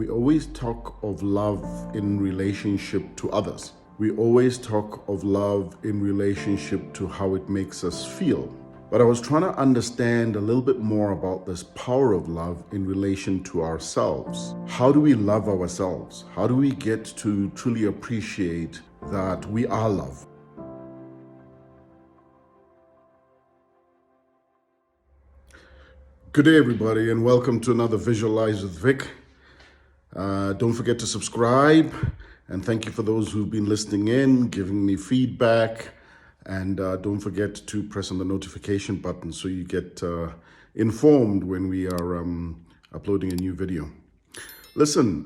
we always talk of love in relationship to others. We always talk of love in relationship to how it makes us feel. But I was trying to understand a little bit more about this power of love in relation to ourselves. How do we love ourselves? How do we get to truly appreciate that we are love? Good day, everybody, and welcome to another Visualize with Vik. Don't forget to subscribe, and thank you for those who've been listening in, giving me feedback, and don't forget to press on the notification button so you get informed when we are uploading a new video. Listen,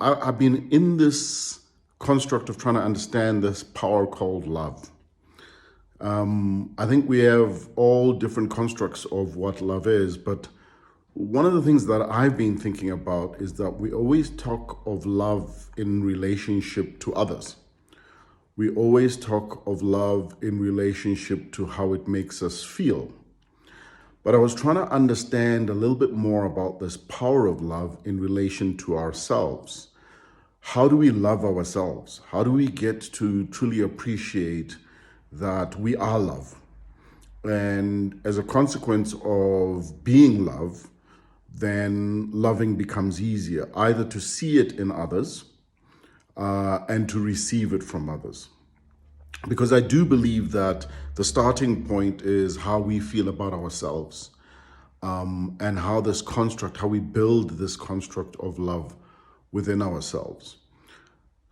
I've been in this construct of trying to understand this power called love. I think we have all different constructs of what love is, but one of the things that I've been thinking about is that we always talk of love in relationship to others. We always talk of love in relationship to how it makes us feel. But I was trying to understand a little bit more about this power of love in relation to ourselves. How do we love ourselves? How do we get to truly appreciate that we are love? And as a consequence of being love, then loving becomes easier, either to see it in others and to receive it from others. Because I do believe that the starting point is how we feel about ourselves and how this construct, how we build this construct of love within ourselves.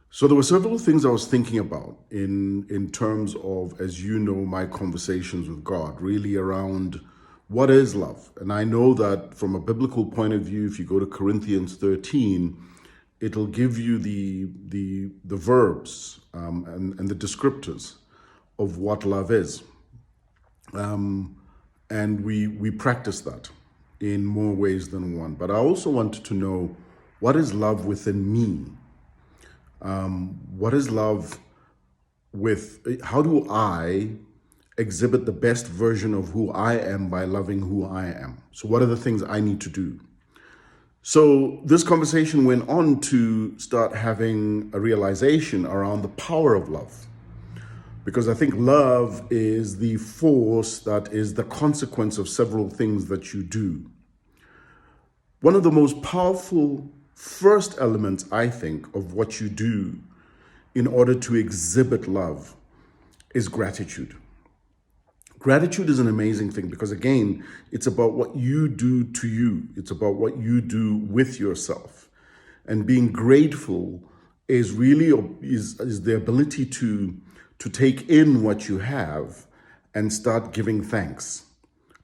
So there were several things I was thinking about in terms of, as you know, my conversations with God, really around what is love. And I know that from a biblical point of view, if you go to Corinthians 13, it'll give you the verbs and the descriptors of what love is. And we practice that in more ways than one. But I also wanted to know, what is love within me? What is love how do I exhibit the best version of who I am by loving who I am? So what are the things I need to do? So this conversation went on to start having a realization around the power of love. Because I think love is the force that is the consequence of several things that you do. One of the most powerful first elements, I think, of what you do in order to exhibit love is gratitude. Gratitude is an amazing thing because, again, it's about what you do to you. It's about what you do with yourself. And being grateful is really is the ability to take in what you have and start giving thanks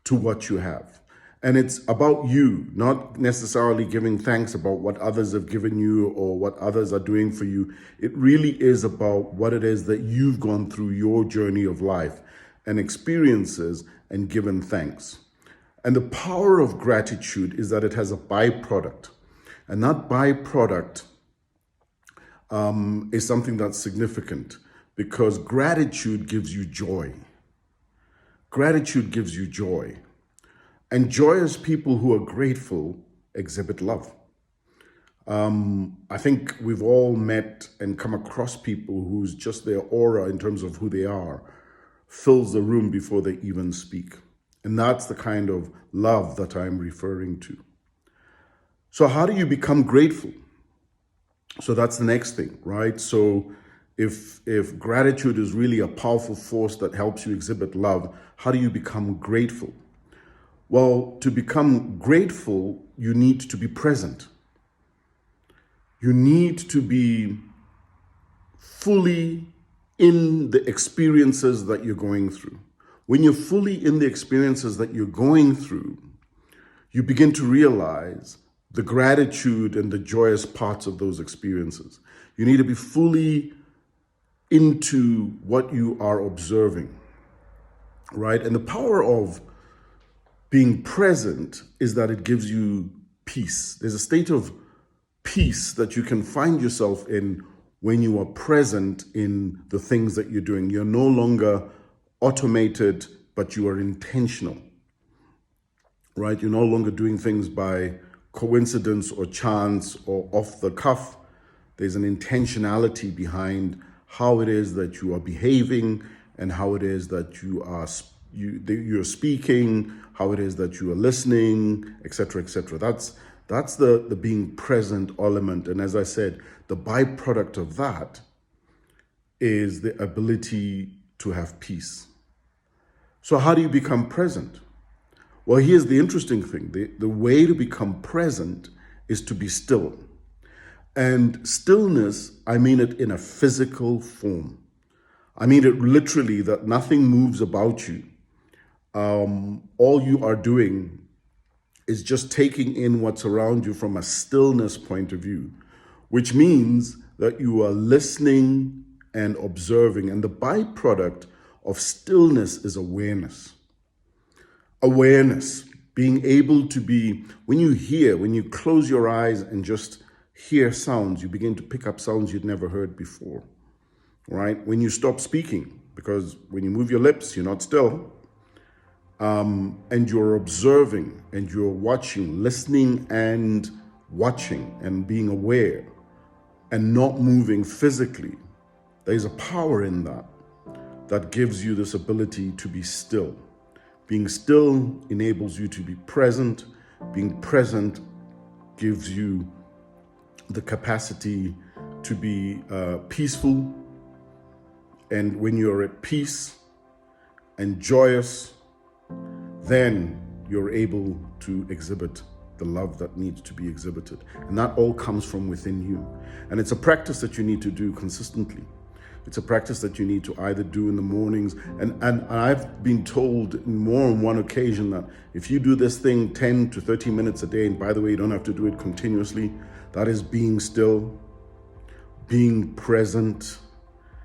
to what you have. And it's about you, not necessarily giving thanks about what others have given you or what others are doing for you. It really is about what it is that you've gone through your journey of life and experiences and given thanks. And the power of gratitude is that it has a byproduct. And that byproduct is something that's significant because gratitude gives you joy. Gratitude gives you joy. And joyous people who are grateful exhibit love. I think we've all met and come across people who's just their aura in terms of who they are fills the room before they even speak. And that's the kind of love that I'm referring to. So how do you become grateful? So that's the next thing, right? So if gratitude is really a powerful force that helps you exhibit love, how do you become grateful? Well, to become grateful, you need to be present. You need to be fully in the experiences that you're going through. When you're fully in the experiences that you're going through, you begin to realize the gratitude and the joyous parts of those experiences. You need to be fully into what you are observing, right? And the power of being present is that it gives you peace. There's a state of peace that you can find yourself in when you are present in the things that you're doing. You're no longer automated, but you are intentional, right? You're no longer doing things by coincidence or chance or off the cuff. There's an intentionality behind how it is that you are behaving and how it is that you're speaking, how it is that you are listening, etc., etc. That's the being present element. And as I said, the byproduct of that is the ability to have peace. So how do you become present? Well, here's the interesting thing. The way to become present is to be still. And stillness, I mean it in a physical form. I mean it literally, that nothing moves about you. All you are doing is just taking in what's around you from a stillness point of view, which means that you are listening and observing. And the byproduct of stillness is awareness. Awareness, being able to be, when you close your eyes and just hear sounds, you begin to pick up sounds you'd never heard before, right? When you stop speaking, because when you move your lips, you're not still, and you're observing and you're watching, listening and watching and being aware and not moving physically, there's a power in that gives you this ability to be still. Being still enables you to be present. Being present gives you the capacity to be peaceful. And when you're at peace and joyous, then you're able to exhibit the love that needs to be exhibited. And that all comes from within you. And it's a practice that you need to do consistently. It's a practice that you need to either do in the mornings. And I've been told more on one occasion that if you do this thing 10 to 30 minutes a day, and by the way, you don't have to do it continuously, that is being still, being present,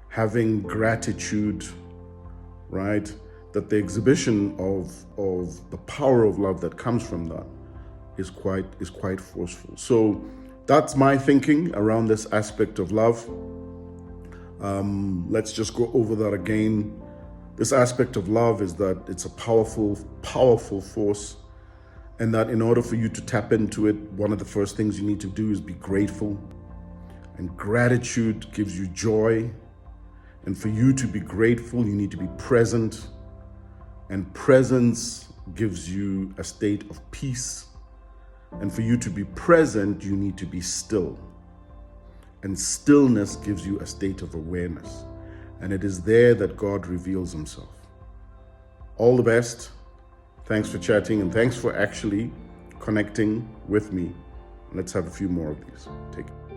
having gratitude, right? That the exhibition of the power of love that comes from that is quite forceful. So that's my thinking around this aspect of love. Let's just go over that again. This aspect of love is that it's a powerful, powerful force, and that in order for you to tap into it, one of the first things you need to do is be grateful. And gratitude gives you joy. And for you to be grateful, you need to be present. And presence gives you a state of peace. And for you to be present, you need to be still. And stillness gives you a state of awareness. And it is there that God reveals himself. All the best. Thanks for chatting, and thanks for actually connecting with me. Let's have a few more of these. Take care.